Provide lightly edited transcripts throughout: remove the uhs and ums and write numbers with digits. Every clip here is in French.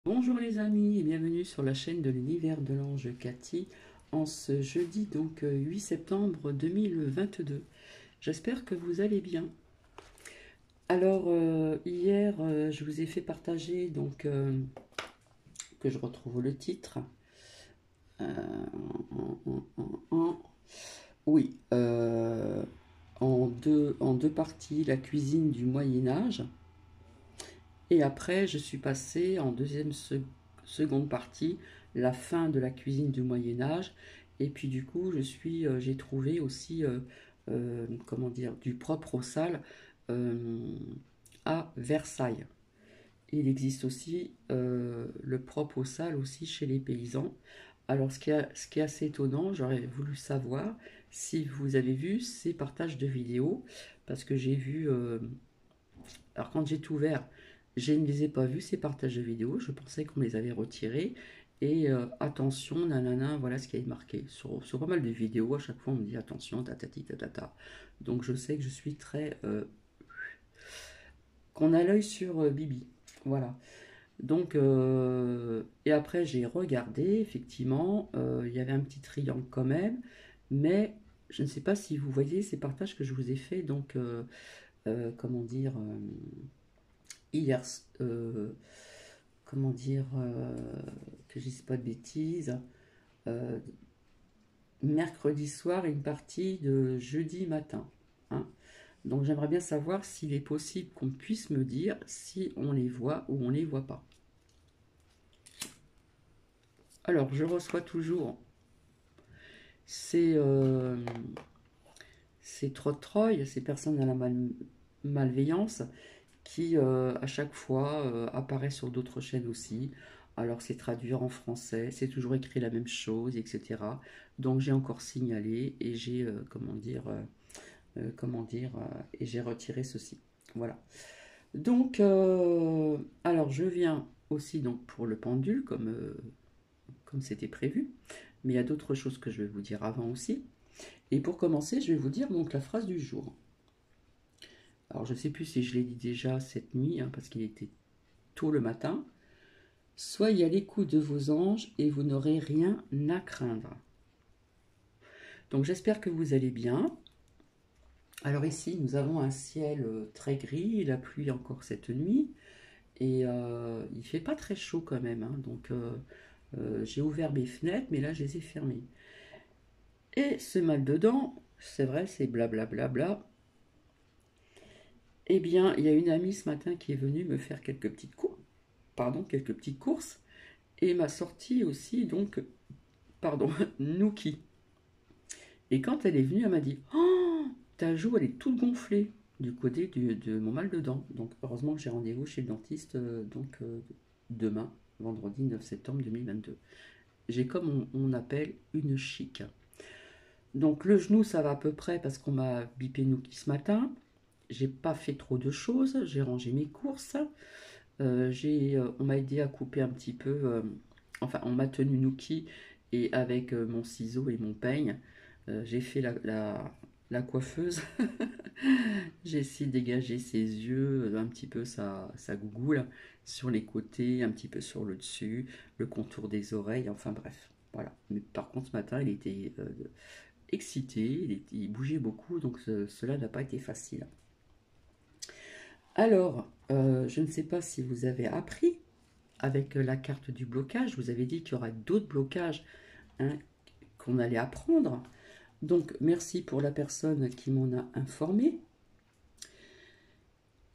Bonjour les amis et bienvenue sur la chaîne de l'univers de l'ange Cathy en ce jeudi 8 septembre 2022. J'espère que vous allez bien. Alors hier je vous ai fait partager que je retrouve le titre. Oui, en deux parties, la cuisine du Moyen Âge. Et après, je suis passée en seconde partie, la fin de la cuisine du Moyen Âge. Et puis du coup, j'ai trouvé aussi, comment dire, du propre aux salles euh, à Versailles. Il existe aussi le propre aux salles aussi chez les paysans. Alors, ce qui est assez étonnant, j'aurais voulu savoir si vous avez vu ces partages de vidéos, parce que j'ai vu alors quand j'ai tout ouvert, je ne les ai pas vus ces partages de vidéos, je pensais qu'on les avait retirés. Et attention, nanana, voilà ce qui est marqué. Sur pas mal de vidéos, à chaque fois on me dit attention, tatati tatata. Donc je sais que je suis très... qu'on a l'œil sur Bibi. Voilà. Donc, et après j'ai regardé, effectivement, il y avait un petit triangle quand même, mais je ne sais pas si vous voyez ces partages que je vous ai fait, comment dire, hier, comment dire, que je dise pas de bêtises, euh, mercredi soir et une partie de jeudi matin. Hein. Donc j'aimerais bien savoir s'il est possible qu'on puisse me dire si on les voit ou on les voit pas. Alors je reçois toujours ces, ces trotroïs, ces personnes à la malveillance qui à chaque fois apparaît sur d'autres chaînes aussi. Alors c'est traduire en français, c'est toujours écrit la même chose, etc. Donc j'ai encore signalé et j'ai et j'ai retiré ceci. Voilà. Donc alors je viens aussi donc pour le pendule comme c'était prévu, mais il y a d'autres choses que je vais vous dire avant aussi. Et pour commencer, je vais vous dire donc la phrase du jour. Alors je ne sais plus si je l'ai dit déjà cette nuit, hein, parce qu'il était tôt le matin. Soyez à l'écoute de vos anges et vous n'aurez rien à craindre. Donc j'espère que vous allez bien. Alors ici, nous avons un ciel très gris, la pluie encore cette nuit, et il fait pas très chaud quand même. Hein, donc j'ai ouvert mes fenêtres, mais là je les ai fermées. Et ce mal dedans, c'est vrai, c'est blablabla. Eh bien, il y a une amie ce matin qui est venue me faire quelques petites courses, et m'a sorti aussi Nookie. Et quand elle est venue, elle m'a dit oh, ta joue, elle est toute gonflée du côté de mon mal de dents. Donc, heureusement que j'ai rendez-vous chez le dentiste demain, vendredi 9 septembre 2022. J'ai comme on appelle une chic. Donc, le genou, ça va à peu près parce qu'on m'a bipé Nookie ce matin. J'ai pas fait trop de choses. J'ai rangé mes courses. On m'a aidé à couper un petit peu. Enfin, on m'a tenu Nookie et avec mon ciseau et mon peigne. J'ai fait la coiffeuse. J'ai essayé de dégager ses yeux, un petit peu sa gougoule sur les côtés, un petit peu sur le dessus, le contour des oreilles, enfin bref. Voilà. Mais par contre, ce matin, il était excité, il bougeait beaucoup, donc cela n'a pas été facile. Alors, je ne sais pas si vous avez appris avec la carte du blocage, je vous avais dit qu'il y aura d'autres blocages, hein, qu'on allait apprendre. Donc, merci pour la personne qui m'en a informé.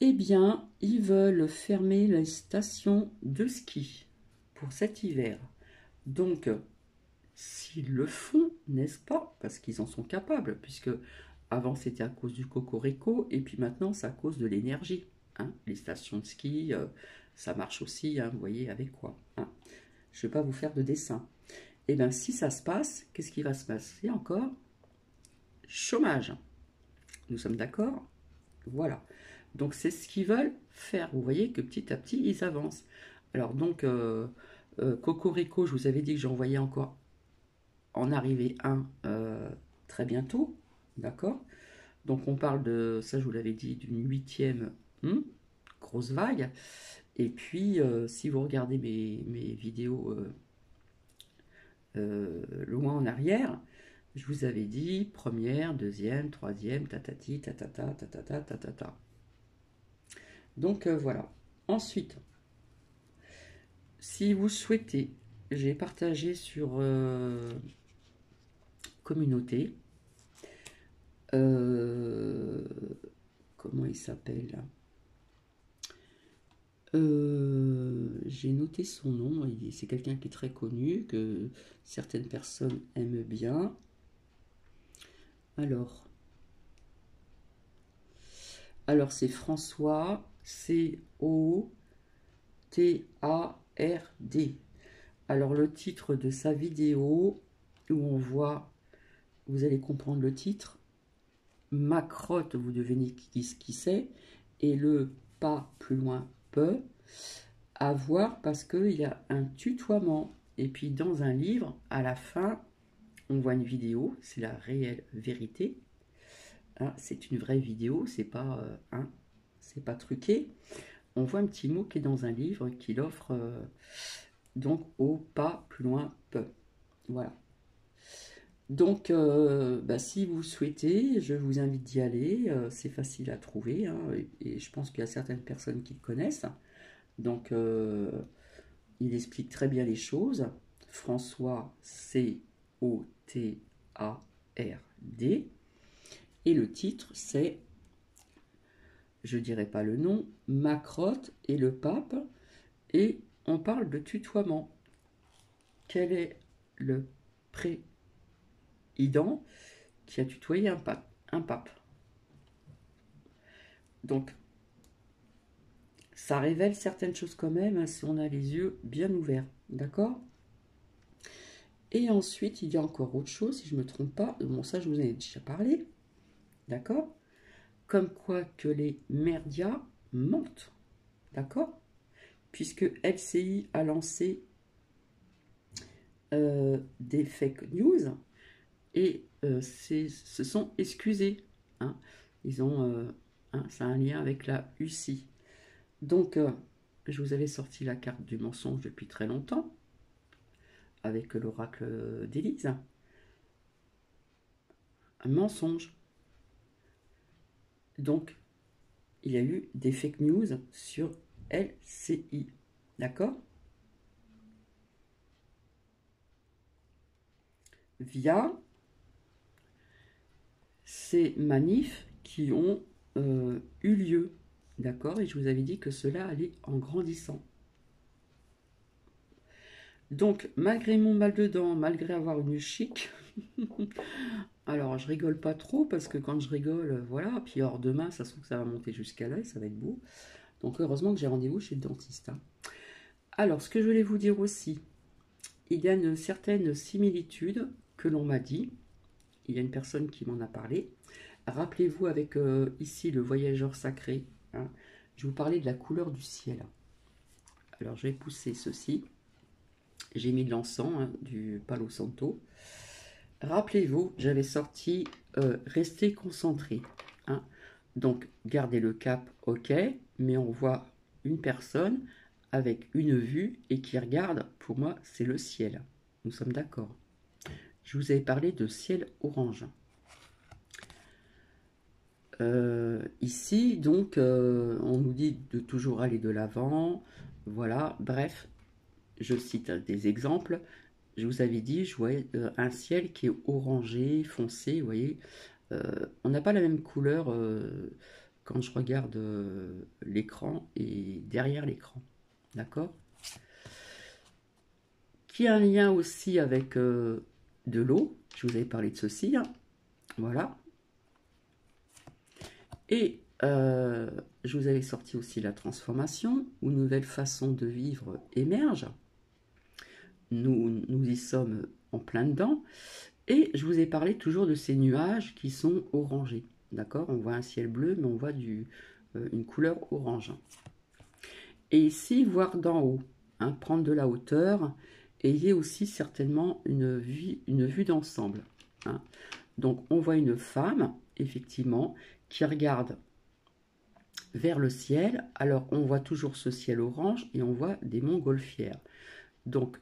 Eh bien, ils veulent fermer les stations de ski pour cet hiver. Donc, s'ils le font, n'est-ce pas? Parce qu'ils en sont capables, puisque avant c'était à cause du cocorico, et puis maintenant c'est à cause de l'énergie. Hein. Les stations de ski, ça marche aussi, hein, vous voyez avec quoi. Hein. Je ne vais pas vous faire de dessin. Eh bien, si ça se passe, qu'est-ce qui va se passer encore? Chômage. Nous sommes d'accord? Voilà. Donc, c'est ce qu'ils veulent faire. Vous voyez que petit à petit, ils avancent. Alors, donc, Cocorico, je vous avais dit que j'en voyais encore en arriver un très bientôt. D'accord? Donc, on parle de, ça je vous l'avais dit, d'une 8e grosse vague. Et puis, si vous regardez mes vidéos loin en arrière, je vous avais dit première, deuxième, troisième, tatati, tatata, tatata, tatata. Donc voilà. Ensuite, si vous souhaitez, j'ai partagé sur communauté. Comment il s'appelle? J'ai noté son nom. C'est quelqu'un qui est très connu, que certaines personnes aiment bien. Alors c'est François, C-O-T-A-R-D. Alors le titre de sa vidéo, où on voit, vous allez comprendre le titre, ma crotte, vous devinez qui c'est, et le pas plus loin peut, à voir parce qu'il y a un tutoiement. Et puis dans un livre, à la fin, on voit une vidéo, c'est la réelle vérité. Hein, c'est une vraie vidéo, c'est pas truqué. On voit un petit mot qui est dans un livre qu'il offre donc au pas plus loin peut. Voilà. Donc, si vous souhaitez, je vous invite d'y aller. C'est facile à trouver, hein, et je pense qu'il y a certaines personnes qui le connaissent. Donc, il explique très bien les choses. François, C-O-T-A-R-D. Et le titre, c'est, je dirais pas le nom, Ma crotte et le pape. Et on parle de tutoiement. Quel est le président qui a tutoyé un pape? Donc, ça révèle certaines choses quand même, hein, si on a les yeux bien ouverts. D'accord? Et ensuite, il y a encore autre chose, si je ne me trompe pas. Bon, ça, je vous en ai déjà parlé. D'accord? Comme quoi que les médias mentent. D'accord? Puisque LCI a lancé des fake news et se sont excusés. Hein. Ils ont, ça a un lien avec la UCI. Donc, je vous avais sorti la carte du mensonge depuis très longtemps, avec l'oracle d'Élise. Un mensonge. Donc, il y a eu des fake news sur LCI. D'accord? Via ces manifs qui ont eu lieu. D'accord? Et je vous avais dit que cela allait en grandissant. Donc, malgré mon mal de dents, malgré avoir une chic, alors je rigole pas trop parce que quand je rigole, voilà, puis alors demain, ça se trouve que ça va monter jusqu'à là et ça va être beau. Donc, heureusement que j'ai rendez-vous chez le dentiste. Hein. Alors, ce que je voulais vous dire aussi, il y a une certaine similitude que l'on m'a dit. Il y a une personne qui m'en a parlé. Rappelez-vous avec ici le voyageur sacré. Hein, je vous parlais de la couleur du ciel. Alors, je vais pousser ceci. J'ai mis de l'encens, hein, du Palo Santo. Rappelez-vous, j'avais sorti restez concentré. Hein. Donc, gardez le cap, ok, mais on voit une personne avec une vue et qui regarde, pour moi, c'est le ciel. Nous sommes d'accord. Je vous avais parlé de ciel orange. Ici, donc, on nous dit de toujours aller de l'avant. Voilà, bref, je cite des exemples. Je vous avais dit, je voyais un ciel qui est orangé, foncé, vous voyez. On n'a pas la même couleur quand je regarde l'écran et derrière l'écran. D'accord? Qui a un lien aussi avec de l'eau. Je vous avais parlé de ceci. Hein. Voilà. Et je vous avais sorti aussi la transformation, où une nouvelle façon de vivre émerge. Nous y sommes en plein dedans. Et je vous ai parlé toujours de ces nuages qui sont orangés. D'accord? On voit un ciel bleu, mais on voit une couleur orange. Et ici, voir d'en haut, hein, prendre de la hauteur, ayez aussi certainement une vue d'ensemble. Hein. Donc, on voit une femme, effectivement, qui regarde vers le ciel. Alors, on voit toujours ce ciel orange et on voit des montgolfières. Donc,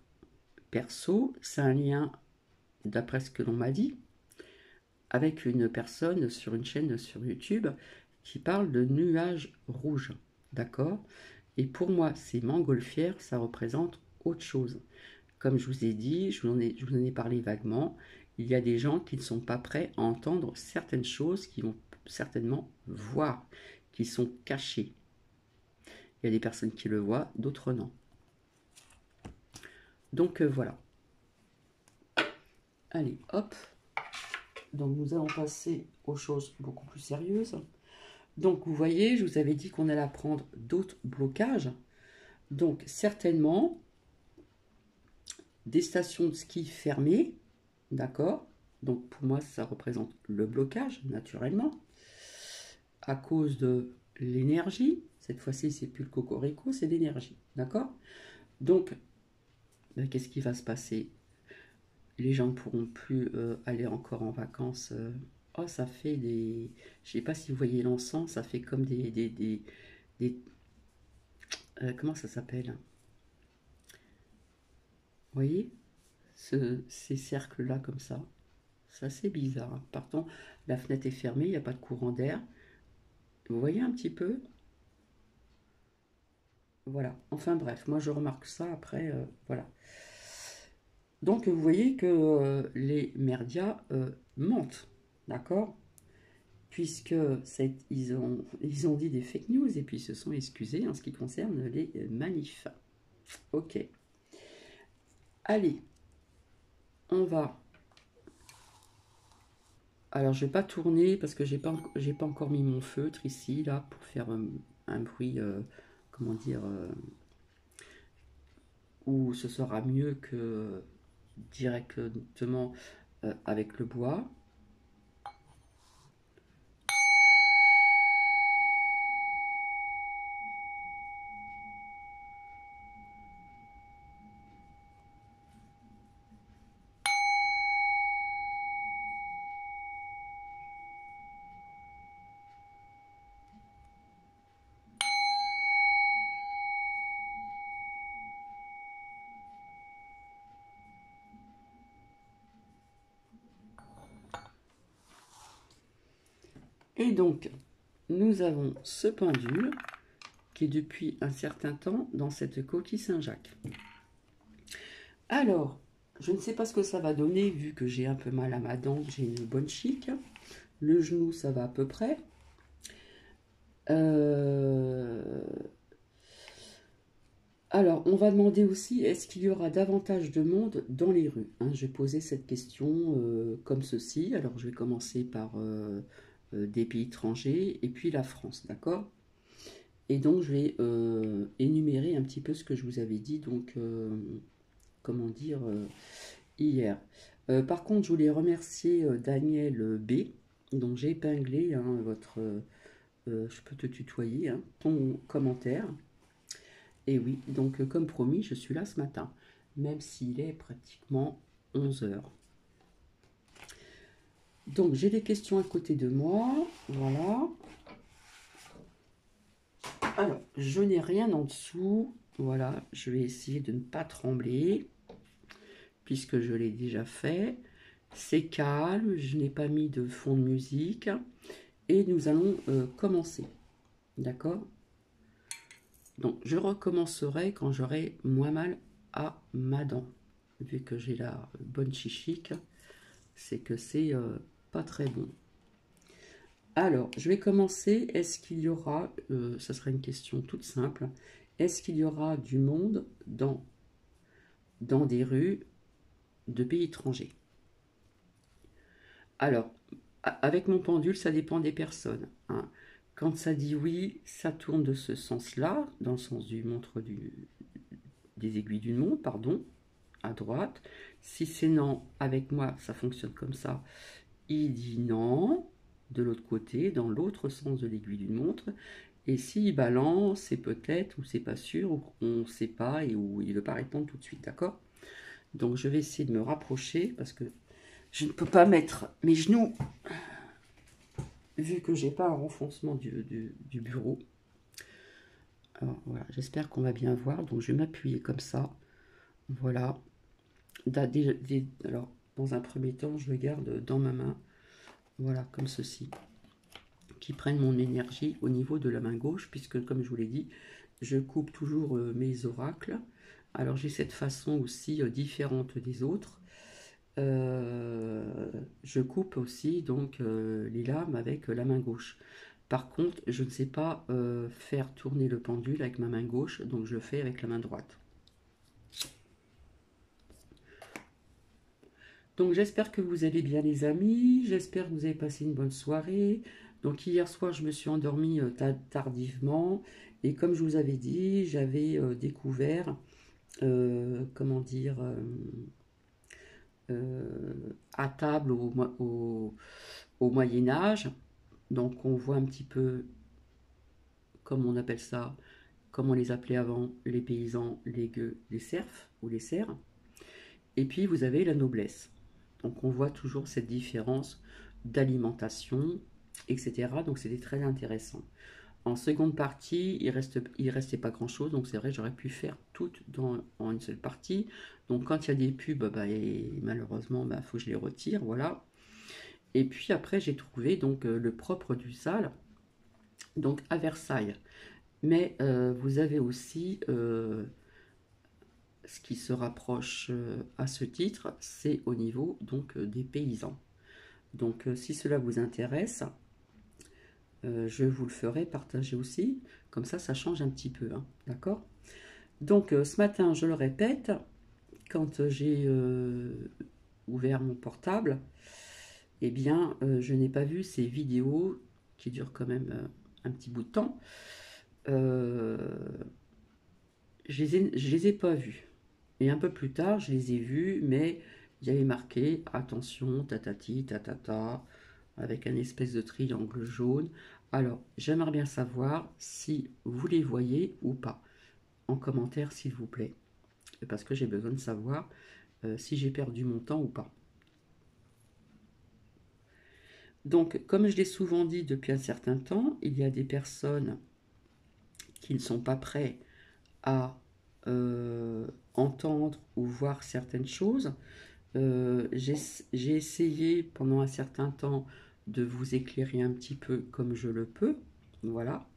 perso, c'est un lien, d'après ce que l'on m'a dit, avec une personne sur une chaîne sur YouTube qui parle de nuages rouges. D'accord? Et pour moi, ces montgolfières, ça représente autre chose. Comme je vous ai dit, je vous en ai parlé vaguement, il y a des gens qui ne sont pas prêts à entendre certaines choses qui vont certainement voir, qui sont cachées. Il y a des personnes qui le voient, d'autres non. Donc voilà. Allez, hop. Donc nous allons passer aux choses beaucoup plus sérieuses. Donc vous voyez, je vous avais dit qu'on allait apprendre d'autres blocages. Donc certainement des stations de ski fermées, d'accord? Donc pour moi ça représente le blocage naturellement à cause de l'énergie. Cette fois-ci c'est plus le cocorico, c'est l'énergie, d'accord? Donc ben, qu'est-ce qui va se passer? Les gens ne pourront plus aller encore en vacances. Oh, ça fait des... Je sais pas si vous voyez l'encens, ça fait comme des comment ça s'appelle? Vous voyez ces cercles-là comme ça. Ça, c'est bizarre. Hein. Pardon, la fenêtre est fermée, il n'y a pas de courant d'air. Vous voyez un petit peu? Voilà. Enfin bref, moi je remarque ça après. Voilà. Donc vous voyez que les merdias mentent. D'accord? Puisque ils ont dit des fake news et puis ils se sont excusés en ce qui concerne les manifs. Ok. Allez, on va. Alors je vais pas tourner parce que j'ai pas encore mis mon feutre ici là pour faire un bruit, comment dire, où ce sera mieux que directement avec le bois. Et donc, nous avons ce pendule qui est depuis un certain temps dans cette coquille Saint-Jacques. Alors, je ne sais pas ce que ça va donner vu que j'ai un peu mal à ma dent, j'ai une bonne chic. Le genou, ça va à peu près. Alors, on va demander aussi, est-ce qu'il y aura davantage de monde dans les rues? Hein, je vais poser cette question comme ceci. Alors, je vais commencer par des pays étrangers et puis la France, d'accord? Et donc, je vais énumérer un petit peu ce que je vous avais dit, donc, comment dire, hier. Par contre, je voulais remercier Daniel B. Donc, j'ai épinglé hein, votre... je peux te tutoyer, hein, ton commentaire. Et oui, donc comme promis, je suis là ce matin, même s'il est pratiquement 11 heures. Donc j'ai des questions à côté de moi, voilà. Alors, je n'ai rien en dessous, voilà, je vais essayer de ne pas trembler, puisque je l'ai déjà fait. C'est calme, je n'ai pas mis de fond de musique, et nous allons commencer, d'accord? Donc, je recommencerai quand j'aurai moins mal à ma dent. Vu que j'ai la bonne chichique, c'est que c'est pas très bon. Alors, je vais commencer. Est-ce qu'il y aura, ça sera une question toute simple, est-ce qu'il y aura du monde dans des rues de pays étrangers? Alors, avec mon pendule, ça dépend des personnes. Hein. Quand ça dit oui, ça tourne de ce sens-là, dans le sens du montre des aiguilles d'une montre, pardon, à droite. Si c'est non, avec moi, ça fonctionne comme ça. Il dit non, de l'autre côté, dans l'autre sens de l'aiguille d'une montre. Et s'il balance, c'est peut-être, ou c'est pas sûr, ou on ne sait pas, et où il ne veut pas répondre tout de suite, d'accord? Donc je vais essayer de me rapprocher, parce que je ne peux pas mettre mes genoux vu que j'ai pas un renfoncement du bureau. Alors voilà, j'espère qu'on va bien voir. Donc je vais m'appuyer comme ça. Voilà. Alors, dans un premier temps, je le garde dans ma main. Voilà, comme ceci. Qui prennent mon énergie au niveau de la main gauche, puisque comme je vous l'ai dit, je coupe toujours mes oracles. Alors j'ai cette façon aussi différente des autres. Je coupe aussi donc les lames avec la main gauche. Par contre, je ne sais pas faire tourner le pendule avec ma main gauche, donc je le fais avec la main droite. Donc j'espère que vous allez bien les amis, j'espère que vous avez passé une bonne soirée. Donc hier soir je me suis endormie tardivement et comme je vous avais dit, j'avais découvert, comment dire, à table au Moyen Âge. Donc on voit un petit peu, comme on appelle ça, comme on les appelait avant, les paysans, les gueux, les serfs ou les serfs. Et puis vous avez la noblesse. Donc on voit toujours cette différence d'alimentation, etc. Donc c'était très intéressant. En seconde partie, il restait pas grand-chose, donc c'est vrai, j'aurais pu faire tout en une seule partie. Donc quand il y a des pubs, et malheureusement, faut que je les retire, voilà. Et puis après, j'ai trouvé donc le propre du sale, donc à Versailles. Mais vous avez aussi ce qui se rapproche à ce titre, c'est au niveau donc des paysans. Donc si cela vous intéresse, je vous le ferai partager aussi, comme ça change un petit peu, hein, d'accord? Donc ce matin, je le répète, quand j'ai ouvert mon portable, eh bien je n'ai pas vu ces vidéos qui durent quand même un petit bout de temps. Euh, je les ai pas vues. Et un peu plus tard, je les ai vus, mais il y avait marqué attention, tatati, tatata, avec un espèce de triangle jaune. Alors, j'aimerais bien savoir si vous les voyez ou pas. En commentaire, s'il vous plaît. Parce que j'ai besoin de savoir si j'ai perdu mon temps ou pas. Donc, comme je l'ai souvent dit depuis un certain temps, il y a des personnes qui ne sont pas prêtes à entendre ou voir certaines choses. J'ai essayé pendant un certain temps de vous éclairer un petit peu comme je le peux, voilà.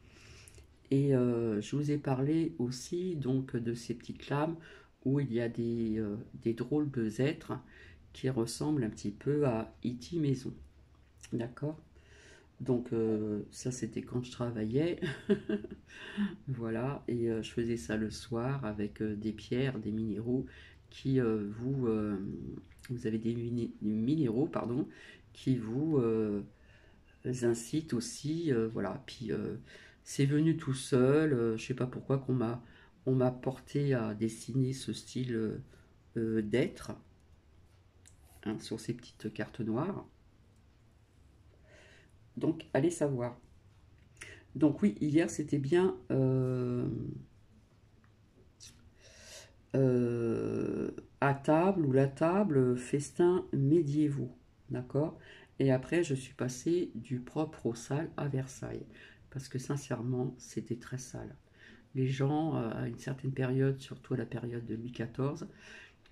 Et je vous ai parlé aussi donc de ces petites lames où il y a des drôles de êtres qui ressemblent un petit peu à E.T. Maison, d'accord. Donc ça c'était quand je travaillais, voilà, et je faisais ça le soir avec des pierres, des minéraux qui vous avez des minéraux, pardon, qui vous incitent aussi, voilà. Puis c'est venu tout seul, je sais pas pourquoi on m'a porté à dessiner ce style d'être, hein, sur ces petites cartes noires. Donc allez savoir. Donc oui, hier c'était bien à table ou la table festin médiévaux, d'accord. Et après je suis passée du propre au sale à Versailles, parce que sincèrement c'était très sale. Les gens à une certaine période, surtout à la période de Louis XIV,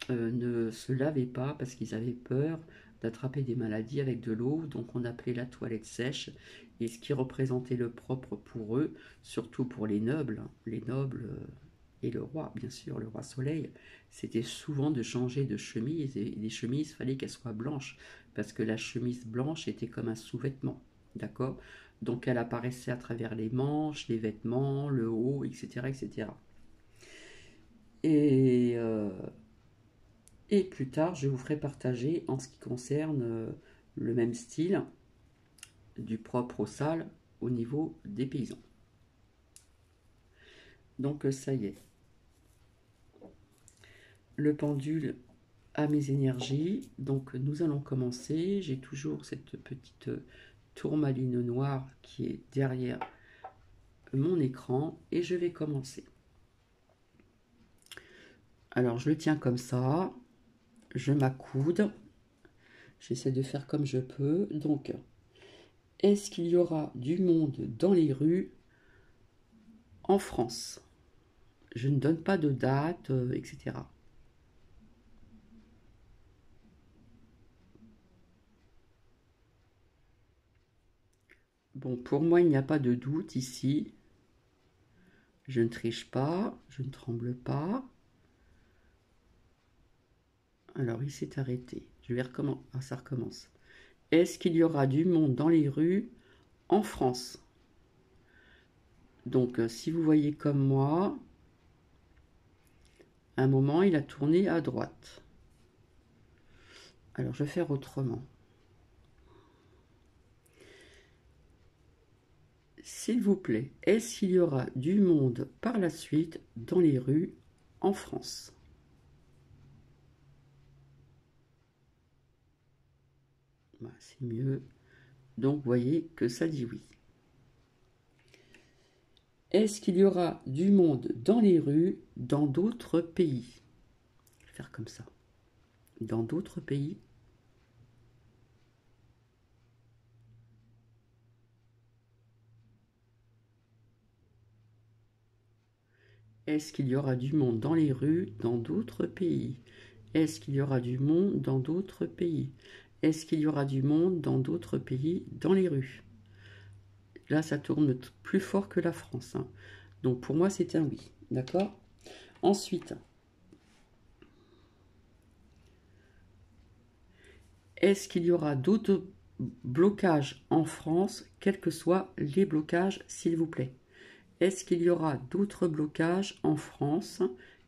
ne se lavaient pas parce qu'ils avaient peur d'attraper des maladies avec de l'eau, donc on appelait la toilette sèche, et ce qui représentait le propre pour eux, surtout pour les nobles et le roi, bien sûr, le roi Soleil, c'était souvent de changer de chemise, et les chemises, il fallait qu'elles soient blanches, parce que la chemise blanche était comme un sous-vêtement, d'accord. Donc elle apparaissait à travers les manches, les vêtements, le haut, etc. etc. Et, et plus tard, je vous ferai partager en ce qui concerne le même style du propre au sale au niveau des paysans. Donc ça y est, le pendule a mes énergies. Donc nous allons commencer. J'ai toujours cette petite tourmaline noire qui est derrière mon écran et je vais commencer. Alors je le tiens comme ça, je m'accoude, j'essaie de faire comme je peux. Donc Est-ce qu'il y aura du monde dans les rues en France? Je ne donne pas de date, etc. Bon, pour moi, il n'y a pas de doute ici. Je ne triche pas, je ne tremble pas. Alors, il s'est arrêté. Je vais recommencer. Ah, ça recommence. Est-ce qu'il y aura du monde dans les rues en France? Donc, si vous voyez comme moi, à un moment, il a tourné à droite. Alors, je vais faire autrement. S'il vous plaît, est-ce qu'il y aura du monde par la suite dans les rues en France? Voilà, c'est mieux. Donc, vous voyez que ça dit oui. Est-ce qu'il y aura du monde dans les rues dans d'autres pays? Je vais faire comme ça. Dans d'autres pays? Est-ce qu'il y aura du monde dans les rues dans d'autres pays? Est-ce qu'il y aura du monde dans d'autres pays? Est-ce qu'il y aura du monde dans d'autres pays dans les rues? Là, ça tourne plus fort que la France, hein. Donc pour moi, c'est un oui. D'accord? Ensuite, est-ce qu'il y aura d'autres blocages en France, quels que soient les blocages, s'il vous plaît? Est-ce qu'il y aura d'autres blocages en France,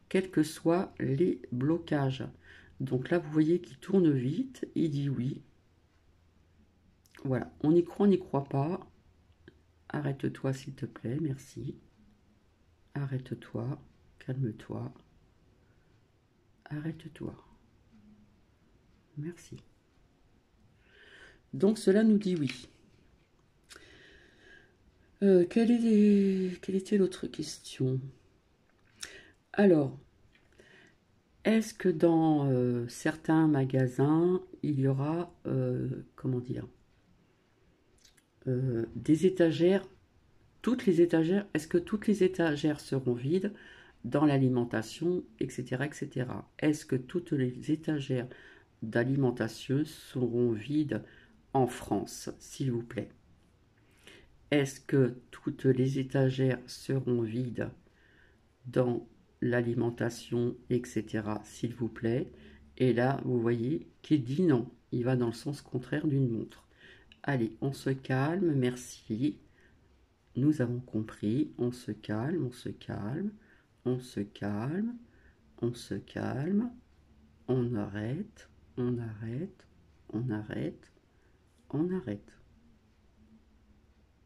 quels que soient les blocages? Donc là, vous voyez qu'il tourne vite, il dit oui. Voilà, on y croit, on n'y croit pas. Arrête-toi, s'il te plaît, merci. Arrête-toi, calme-toi. Arrête-toi. Merci. Donc cela nous dit oui. Quelle était l'autre question? Alors, est-ce que dans certains magasins, il y aura, comment dire, des étagères, toutes les étagères, est-ce que toutes les étagères seront vides dans l'alimentation, etc., etc. Est-ce que toutes les étagères d'alimentation seront vides en France, s'il vous plaît? Est-ce que toutes les étagères seront vides dans l'alimentation, etc., s'il vous plaît? Et là, vous voyez qu'il dit non. Il va dans le sens contraire d'une montre. Allez, on se calme, merci. Nous avons compris. On se calme, on se calme, on se calme, on se calme. On arrête, on arrête, on arrête, on arrête.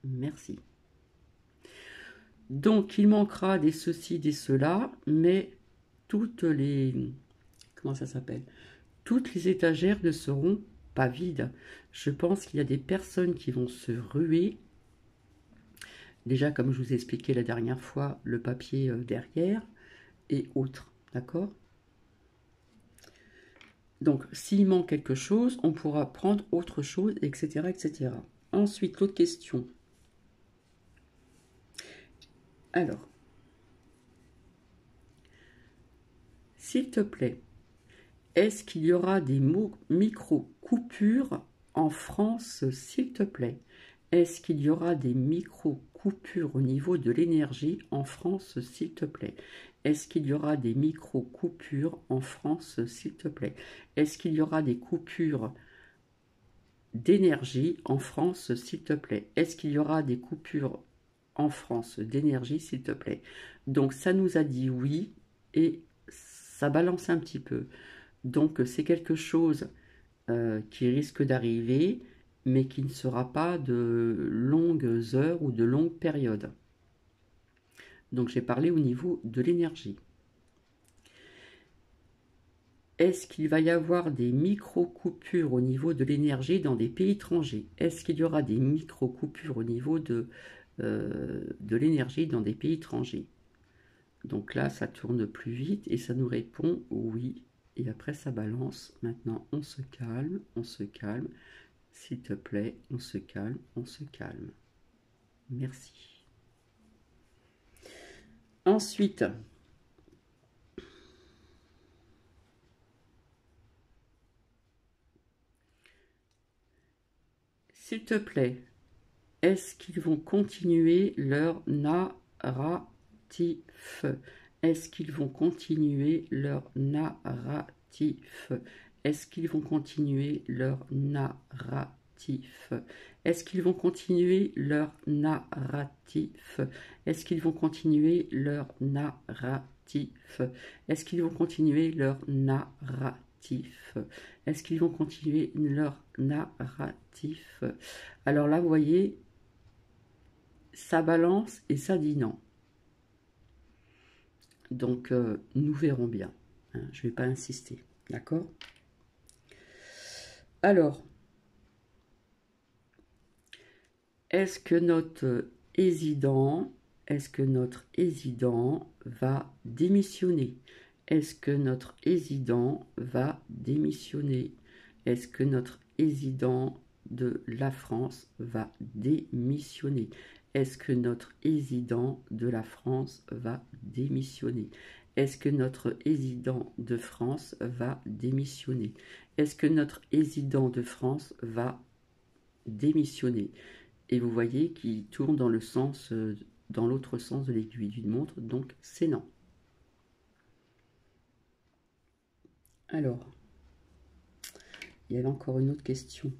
Merci. Donc, il manquera des ceci, des cela, mais toutes les... Comment ça s'appelle? Toutes les étagères ne seront pas vides. Je pense qu'il y a des personnes qui vont se ruer. Déjà, comme je vous ai expliqué la dernière fois, le papier derrière et autres. D'accord? Donc, s'il manque quelque chose, on pourra prendre autre chose, etc., etc. Ensuite, l'autre question. Alors, s'il te plaît, est-ce qu'il y aura des micro-coupures en France, s'il te plaît? Est-ce qu'il y aura des micro-coupures au niveau de l'énergie en France, s'il te plaît? Est-ce qu'il y aura des micro-coupures en France, s'il te plaît? Est-ce qu'il y aura des coupures d'énergie en France, s'il te plaît? Est-ce qu'il y aura des coupures en France d'énergie, s'il te plaît? Donc ça nous a dit oui et ça balance un petit peu. Donc c'est quelque chose qui risque d'arriver, mais qui ne sera pas de longues heures ou de longues périodes. Donc j'ai parlé au niveau de l'énergie. Est-ce qu'il va y avoir des micro-coupures au niveau de l'énergie dans des pays étrangers? Est-ce qu'il y aura des micro-coupures au niveau de l'énergie dans des pays étrangers? Donc là, ça tourne plus vite et ça nous répond oui. Et après, ça balance. Maintenant, on se calme, on se calme. S'il te plaît, on se calme, on se calme. Merci. Ensuite, s'il te plaît, est-ce qu'ils vont continuer leur narratif? Est-ce qu'ils vont continuer leur narratif? Est-ce qu'ils vont continuer leur narratif? Est-ce qu'ils vont continuer leur narratif? Est-ce qu'ils vont continuer leur narratif? Est-ce qu'ils vont continuer leur narratif? Est-ce qu'ils vont continuer leur narratif? Alors là, vous voyez, ça balance et ça dit non. Donc, nous verrons bien. Hein, je ne vais pas insister. D'accord? Alors, est-ce que notre résident va démissionner? Est-ce que notre résident va démissionner? Est-ce que notre résident de la France va démissionner? Est-ce que notre résident de la France va démissionner? Est-ce que notre résident de France va démissionner? Est-ce que notre résident de France va démissionner? Et vous voyez qu'il tourne dans le sens, dans l'autre sens de l'aiguille d'une montre, donc c'est non. Alors, il y avait encore une autre question.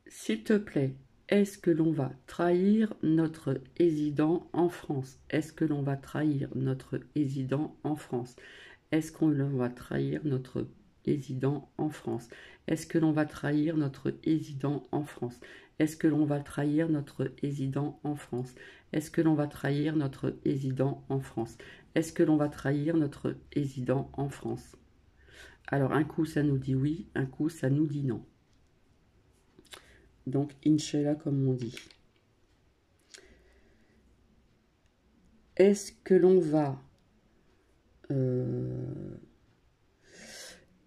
S'il te plaît, est-ce que l'on va trahir notre résident en France? Est-ce que l'on va trahir notre résident en France? Est-ce qu'on va trahir notre résident en France? Est-ce que l'on va trahir notre résident en France? Est-ce que l'on va trahir notre résident en France? Est-ce que l'on va trahir notre résident en France? Est-ce que l'on va trahir notre résident en France? Alors, un coup, ça nous dit oui, un coup, ça nous dit non. Donc, Inch'Allah, comme on dit. Est-ce que l'on va...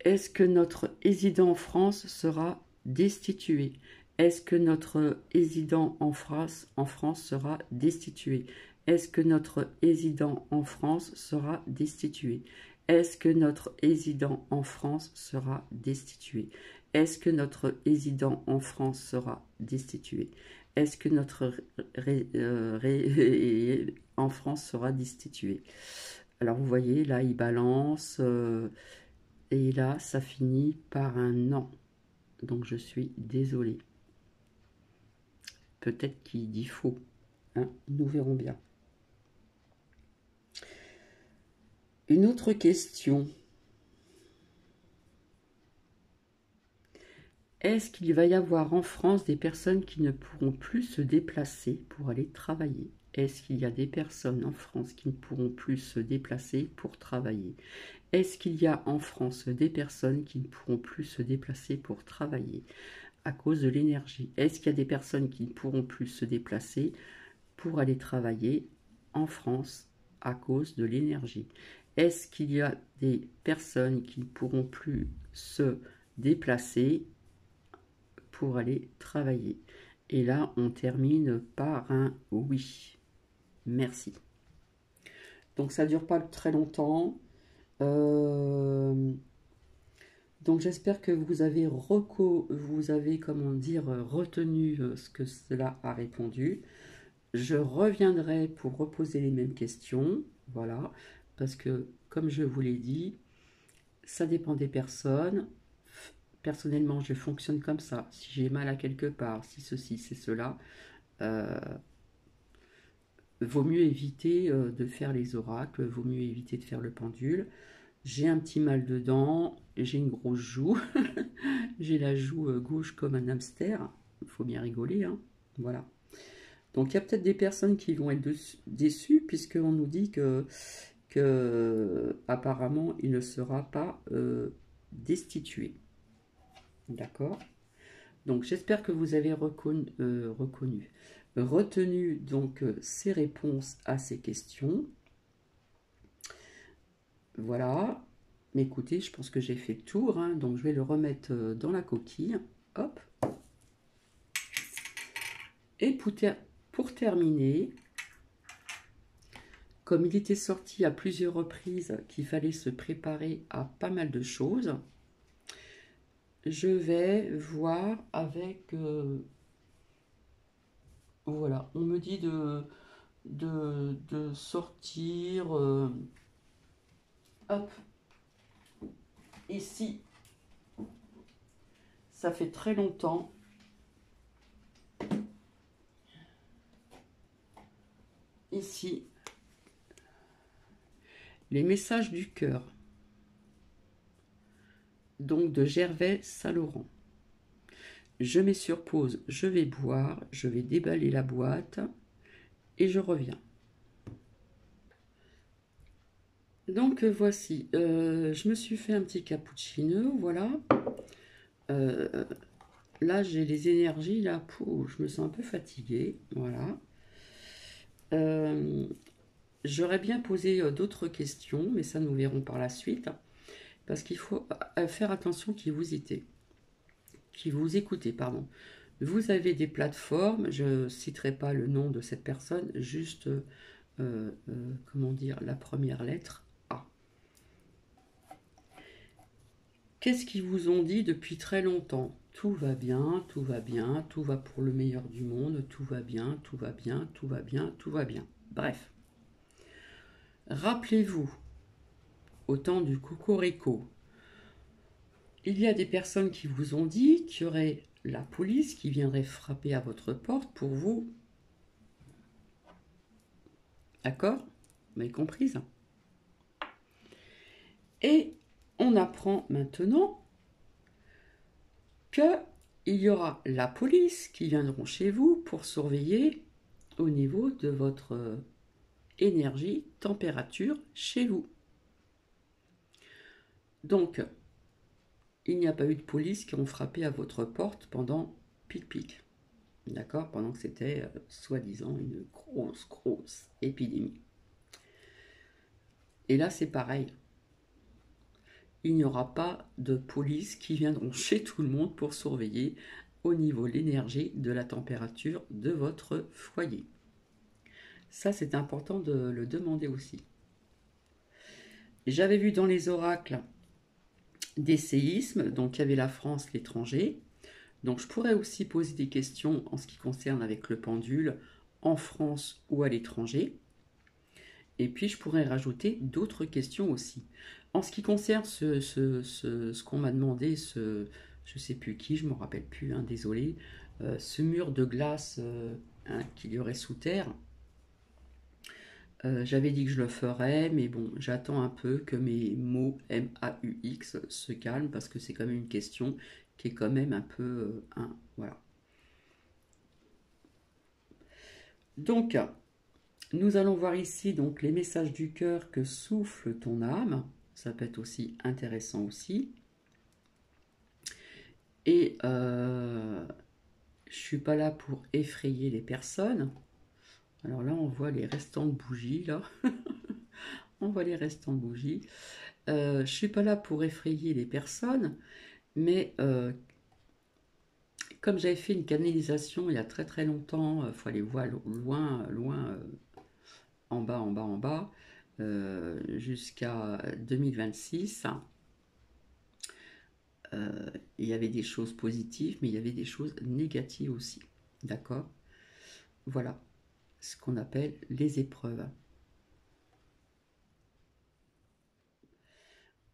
Est-ce que notre résident en France sera destitué? Est-ce que notre résident en France sera destitué? Est-ce que notre résident en France sera destitué? Est-ce que notre résident en France sera destitué? Est-ce que notre résident en France sera destitué? Est-ce que notre en France sera destitué? Alors vous voyez, là il balance... et là, ça finit par un non. Donc, je suis désolée. Peut-être qu'il dit faux. Hein, nous verrons bien. Une autre question. Est-ce qu'il va y avoir en France des personnes qui ne pourront plus se déplacer pour aller travailler? Est-ce qu'il y a des personnes en France qui ne pourront plus se déplacer pour travailler? Est-ce qu'il y a en France des personnes qui ne pourront plus se déplacer pour travailler à cause de l'énergie? Est-ce qu'il y a des personnes qui ne pourront plus se déplacer pour aller travailler en France à cause de l'énergie? Est-ce qu'il y a des personnes qui ne pourront plus se déplacer pour aller travailler? Et là, on termine par un oui. Merci. Donc, ça ne dure pas très longtemps. Donc j'espère que vous avez, comment dire, retenu ce que cela a répondu. Je reviendrai pour reposer les mêmes questions, voilà, parce que comme je vous l'ai dit, ça dépend des personnes. Personnellement, je fonctionne comme ça. Si j'ai mal à quelque part, si ceci, c'est cela, vaut mieux éviter de faire les oracles, vaut mieux éviter de faire le pendule. J'ai un petit mal dedans, j'ai une grosse joue, j'ai la joue gauche comme un hamster, il faut bien rigoler, hein, voilà. Donc il y a peut-être des personnes qui vont être déçues, puisqu'on nous dit que apparemment il ne sera pas destitué. D'accord? Donc j'espère que vous avez retenu donc ces réponses à ces questions. Voilà, Mais écoutez, je pense que j'ai fait le tour, hein, donc je vais le remettre dans la coquille. Hop. Et pour terminer, comme il était sorti à plusieurs reprises qu'il fallait se préparer à pas mal de choses, je vais voir avec... voilà, on me dit de sortir... hop, ici, ça fait très longtemps. Ici, les messages du cœur. Donc de Gervais Saint-Laurent. Je mets sur pause, je vais boire, je vais déballer la boîte et je reviens. Donc voici, je me suis fait un petit cappuccino, voilà. Là j'ai les énergies, là, je me sens un peu fatiguée, voilà. J'aurais bien posé d'autres questions, mais ça nous verrons par la suite, parce qu'il faut faire attention qui vous écoutez, pardon. Vous avez des plateformes, je ne citerai pas le nom de cette personne, juste, comment dire, la première lettre, A. Qu'est-ce qu'ils vous ont dit depuis très longtemps? Tout va bien, tout va bien, tout va pour le meilleur du monde, tout va bien, tout va bien, tout va bien, tout va bien. Bref. Rappelez-vous, au temps du cocorico, il y a des personnes qui vous ont dit qu'il y aurait la police qui viendrait frapper à votre porte pour vous. D'accord? Vous m'avez comprise? Et on apprend maintenant qu'il y aura la police qui viendront chez vous pour surveiller au niveau de votre énergie, température chez vous. Donc, il n'y a pas eu de police qui ont frappé à votre porte pendant pic-pic. D'accord? Pendant que c'était soi-disant une grosse épidémie. Et là, c'est pareil. Il n'y aura pas de police qui viendront chez tout le monde pour surveiller au niveau de l'énergie, de la température de votre foyer. Ça, c'est important de le demander aussi. J'avais vu dans les oracles des séismes, donc il y avait la France, l'étranger. Donc je pourrais aussi poser des questions en ce qui concerne avec le pendule en France ou à l'étranger. Et puis je pourrais rajouter d'autres questions aussi. En ce qui concerne ce qu'on m'a demandé, je ne sais plus qui, je ne me rappelle plus, hein, désolé, ce mur de glace qu'il y aurait sous terre, j'avais dit que je le ferais, mais bon, j'attends un peu que mes mots MAUX se calment parce que c'est quand même une question qui est quand même un peu... voilà. Donc, nous allons voir ici donc les messages du cœur que souffle ton âme. Ça peut être aussi intéressant aussi. Et je suis pas là pour effrayer les personnes. Alors là, on voit les restants de bougies, là. On voit les restants de bougies. Je suis pas là pour effrayer les personnes, mais comme j'avais fait une canalisation il y a très longtemps, il faut aller voir loin, en bas, jusqu'à 2026. Il y avait des choses positives, mais il y avait des choses négatives aussi. D'accord? Voilà ce qu'on appelle les épreuves.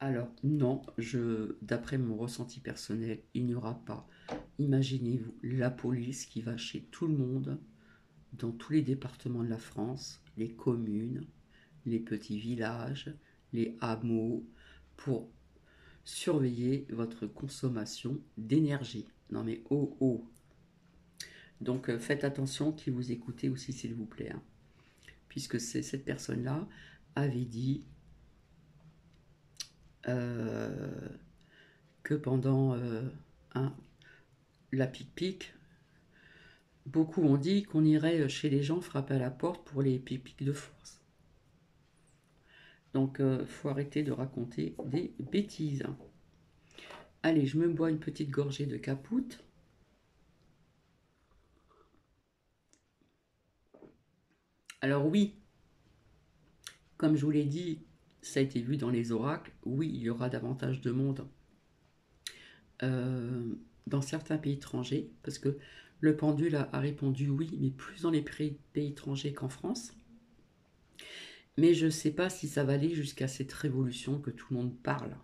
Alors, non, d'après mon ressenti personnel, il n'y aura pas, imaginez-vous, la police qui va chez tout le monde, dans tous les départements de la France, les communes, les petits villages, les hameaux, pour surveiller votre consommation d'énergie. Non mais oh. Donc faites attention qui vous écoutez aussi s'il vous plaît. Hein. Puisque cette personne-là avait dit que pendant la pic-pic, beaucoup ont dit qu'on irait chez les gens frapper à la porte pour les pic-pic de force. Donc, faut arrêter de raconter des bêtises. Allez, je me bois une petite gorgée de capoute. Alors oui, comme je vous l'ai dit, ça a été vu dans les oracles, oui, il y aura davantage de monde dans certains pays étrangers, parce que le pendule a répondu oui, mais plus dans les pays étrangers qu'en France. Mais je ne sais pas si ça va aller jusqu'à cette révolution que tout le monde parle.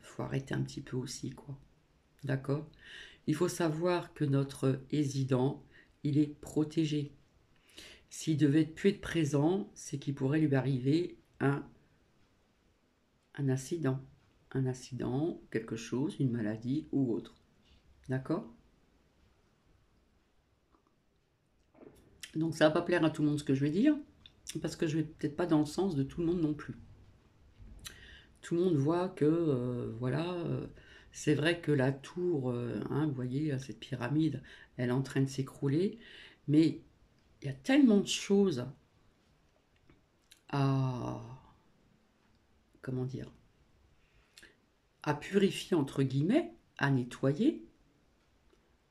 Faut arrêter un petit peu aussi, quoi. D'accord? Il faut savoir que notre résident, il est protégé. S'il devait plus être présent, c'est qu'il pourrait lui arriver un incident. Un accident, quelque chose, une maladie ou autre. D'accord? Donc ça va pas plaire à tout le monde ce que je vais dire, parce que je vais peut-être pas dans le sens de tout le monde non plus. Tout le monde voit que, voilà, c'est vrai que la tour, vous voyez, cette pyramide, elle est en train de s'écrouler, mais il y a tellement de choses à, comment dire, à purifier, entre guillemets, à nettoyer,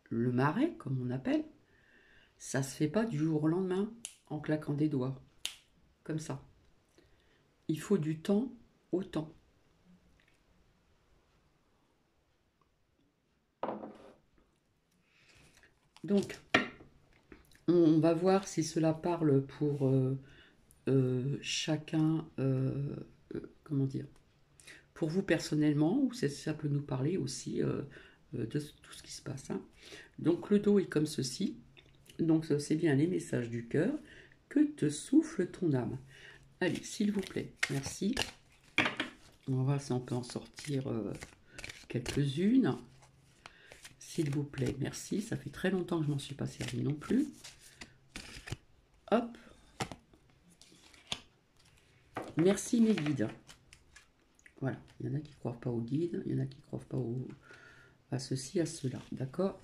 le marais, comme on appelle, ça se fait pas du jour au lendemain, en claquant des doigts, comme ça. Il faut du temps au temps. Donc, on va voir si cela parle pour chacun, comment dire, pour vous personnellement, ou ça peut nous parler aussi de tout ce qui se passe. Hein. Donc le dos est comme ceci. Donc c'est bien les messages du cœur. Que te souffle ton âme? Allez, s'il vous plaît, merci. On va voir si on peut en sortir quelques-unes. S'il vous plaît, merci. Ça fait très longtemps que je m'en suis pas servi non plus. Hop. Merci mes guides. Voilà, il y en a qui ne croient pas aux guides, il y en a qui ne croient pas à ceci, à cela. D'accord?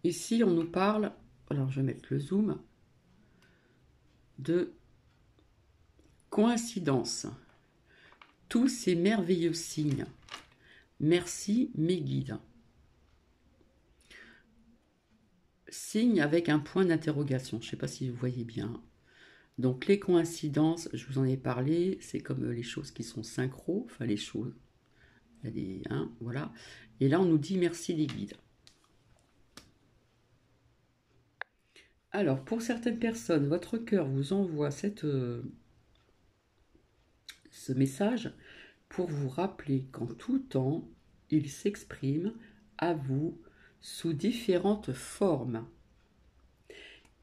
Ici, on nous parle, alors je vais mettre le zoom, de coïncidence. Tous ces merveilleux signes. Merci mes guides. Signe avec un point d'interrogation. Je ne sais pas si vous voyez bien. Donc les coïncidences, je vous en ai parlé, c'est comme les choses qui sont synchro, enfin les choses. Il y a des, voilà. Et là, on nous dit merci les guides. Alors, pour certaines personnes, votre cœur vous envoie ce message pour vous rappeler qu'en tout temps, il s'exprime à vous sous différentes formes.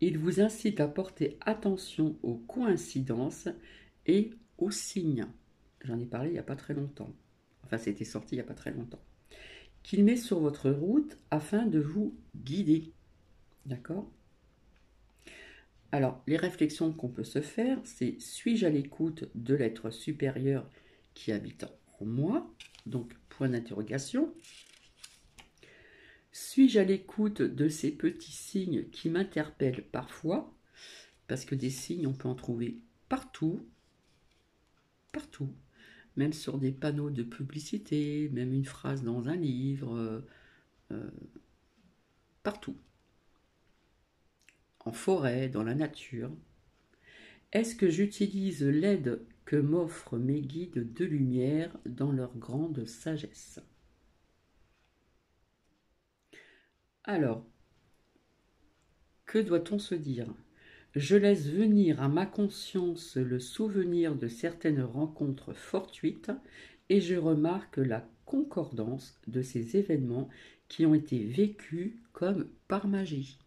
Il vous incite à porter attention aux coïncidences et aux signes. J'en ai parlé il n'y a pas très longtemps. Enfin, c'était sorti il n'y a pas très longtemps. Qu'il met sur votre route afin de vous guider. D'accord ? Alors, les réflexions qu'on peut se faire, c'est suis-je à l'écoute de l'être supérieur qui habite en moi? Donc, point d'interrogation. Suis-je à l'écoute de ces petits signes qui m'interpellent parfois? Parce que des signes, on peut en trouver partout, partout. Même sur des panneaux de publicité, même une phrase dans un livre, partout. En forêt, dans la nature. Est-ce que j'utilise l'aide que m'offrent mes guides de lumière dans leur grande sagesse? Alors, que doit-on se dire? Je laisse venir à ma conscience le souvenir de certaines rencontres fortuites et je remarque la concordance de ces événements qui ont été vécus comme par magie.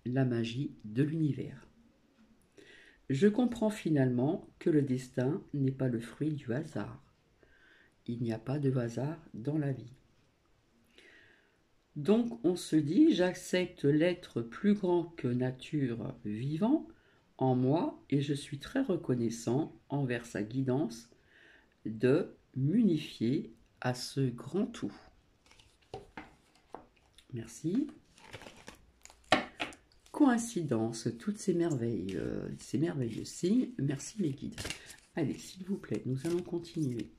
La magie de l'univers. Je comprends finalement que le destin n'est pas le fruit du hasard. Il n'y a pas de hasard dans la vie. Donc on se dit, j'accepte l'être plus grand que nature vivant en moi et je suis très reconnaissant envers sa guidance de m'unifier à ce grand tout. Merci. Coïncidence, toutes ces merveilles, ces merveilleux signes, merci mes guides. Allez, s'il vous plaît, nous allons continuer.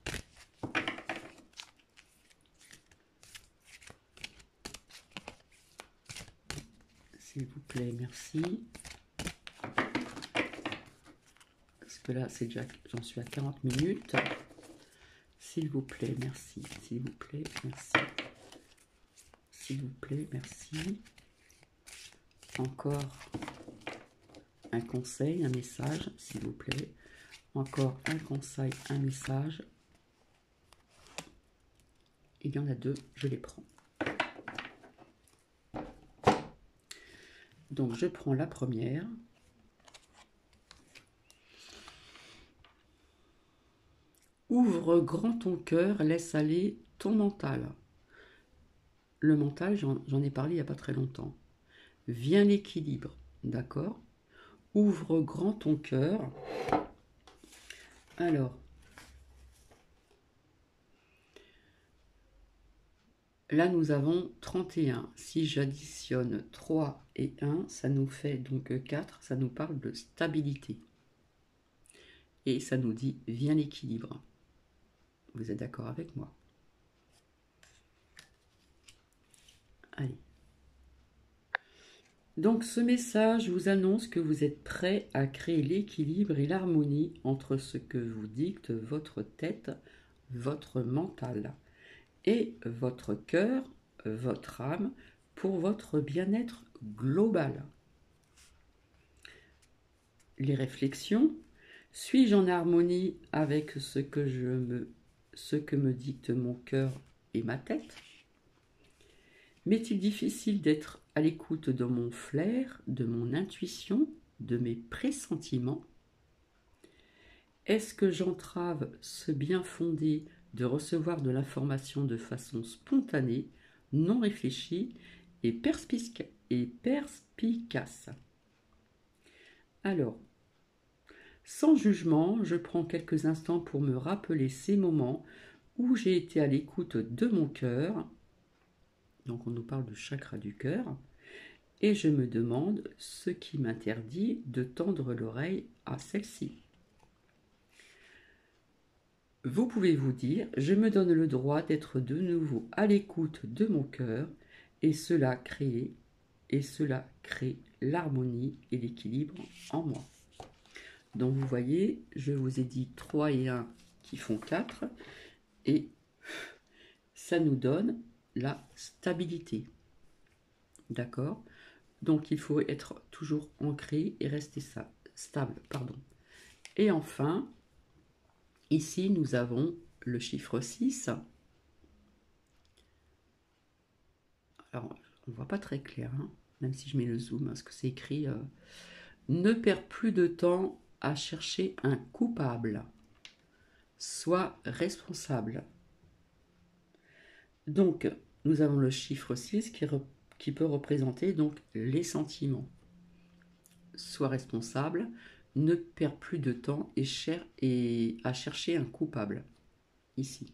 S'il vous plaît, merci. Parce que là, c'est déjà, j'en suis à 40 minutes. S'il vous plaît, merci. S'il vous plaît, merci. S'il vous plaît, merci. Encore un conseil, un message, s'il vous plaît. Encore un conseil, un message. Il y en a deux, je les prends. Donc, je prends la première. Ouvre grand ton cœur, laisse aller ton mental. Le mental, j'en ai parlé il n'y a pas très longtemps. Viens l'équilibre, d'accord? Ouvre grand ton cœur. Alors, là nous avons 31. Si j'additionne 3 et 1, ça nous fait donc 4. Ça nous parle de stabilité. Et ça nous dit viens l'équilibre. Vous êtes d'accord avec moi? Allez. Donc ce message vous annonce que vous êtes prêt à créer l'équilibre et l'harmonie entre ce que vous dicte votre tête, votre mental et votre cœur, votre âme, pour votre bien-être global. Les réflexions. Suis-je en harmonie avec ce que me dicte mon cœur et ma tête? M'est-il difficile d'être à l'écoute de mon flair, de mon intuition, de mes pressentiments? Est-ce que j'entrave ce bien fondé de recevoir de l'information de façon spontanée, non réfléchie et perspicace? Alors, sans jugement, je prends quelques instants pour me rappeler ces moments où j'ai été à l'écoute de mon cœur. Donc on nous parle du chakra du cœur. Et je me demande ce qui m'interdit de tendre l'oreille à celle-ci. Vous pouvez vous dire, je me donne le droit d'être de nouveau à l'écoute de mon cœur et cela crée l'harmonie et l'équilibre en moi. Donc vous voyez, je vous ai dit 3 et 1 qui font 4 et ça nous donne la stabilité. D'accord? Donc il faut être toujours ancré et rester stable. Et enfin, ici nous avons le chiffre 6. Alors on ne voit pas très clair, hein, même si je mets le zoom, parce que c'est écrit ne perds plus de temps à chercher un coupable. Sois responsable. Donc nous avons le chiffre 6 qui peut représenter donc les sentiments. Sois responsable, ne perds plus de temps à chercher un coupable, ici.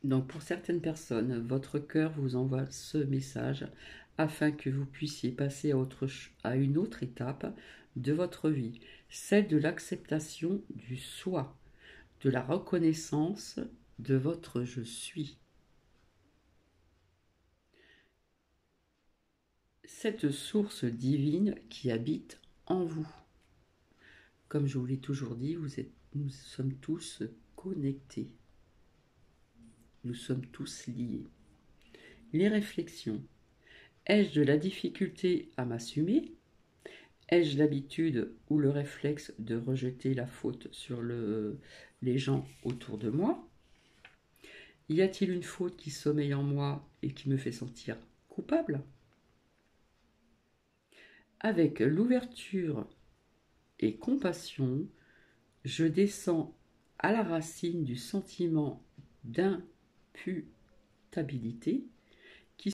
Donc pour certaines personnes, votre cœur vous envoie ce message afin que vous puissiez passer à une autre étape de votre vie, celle de l'acceptation du soi, de la reconnaissance de votre je suis. Cette source divine qui habite en vous. Comme je vous l'ai toujours dit, nous sommes tous connectés. Nous sommes tous liés. Les réflexions. Ai-je de la difficulté à m'assumer? Ai-je l'habitude ou le réflexe de rejeter la faute sur les gens autour de moi? Y a-t-il une faute qui sommeille en moi et qui me fait sentir coupable? Avec l'ouverture et compassion, je descends à la racine du sentiment d'imputabilité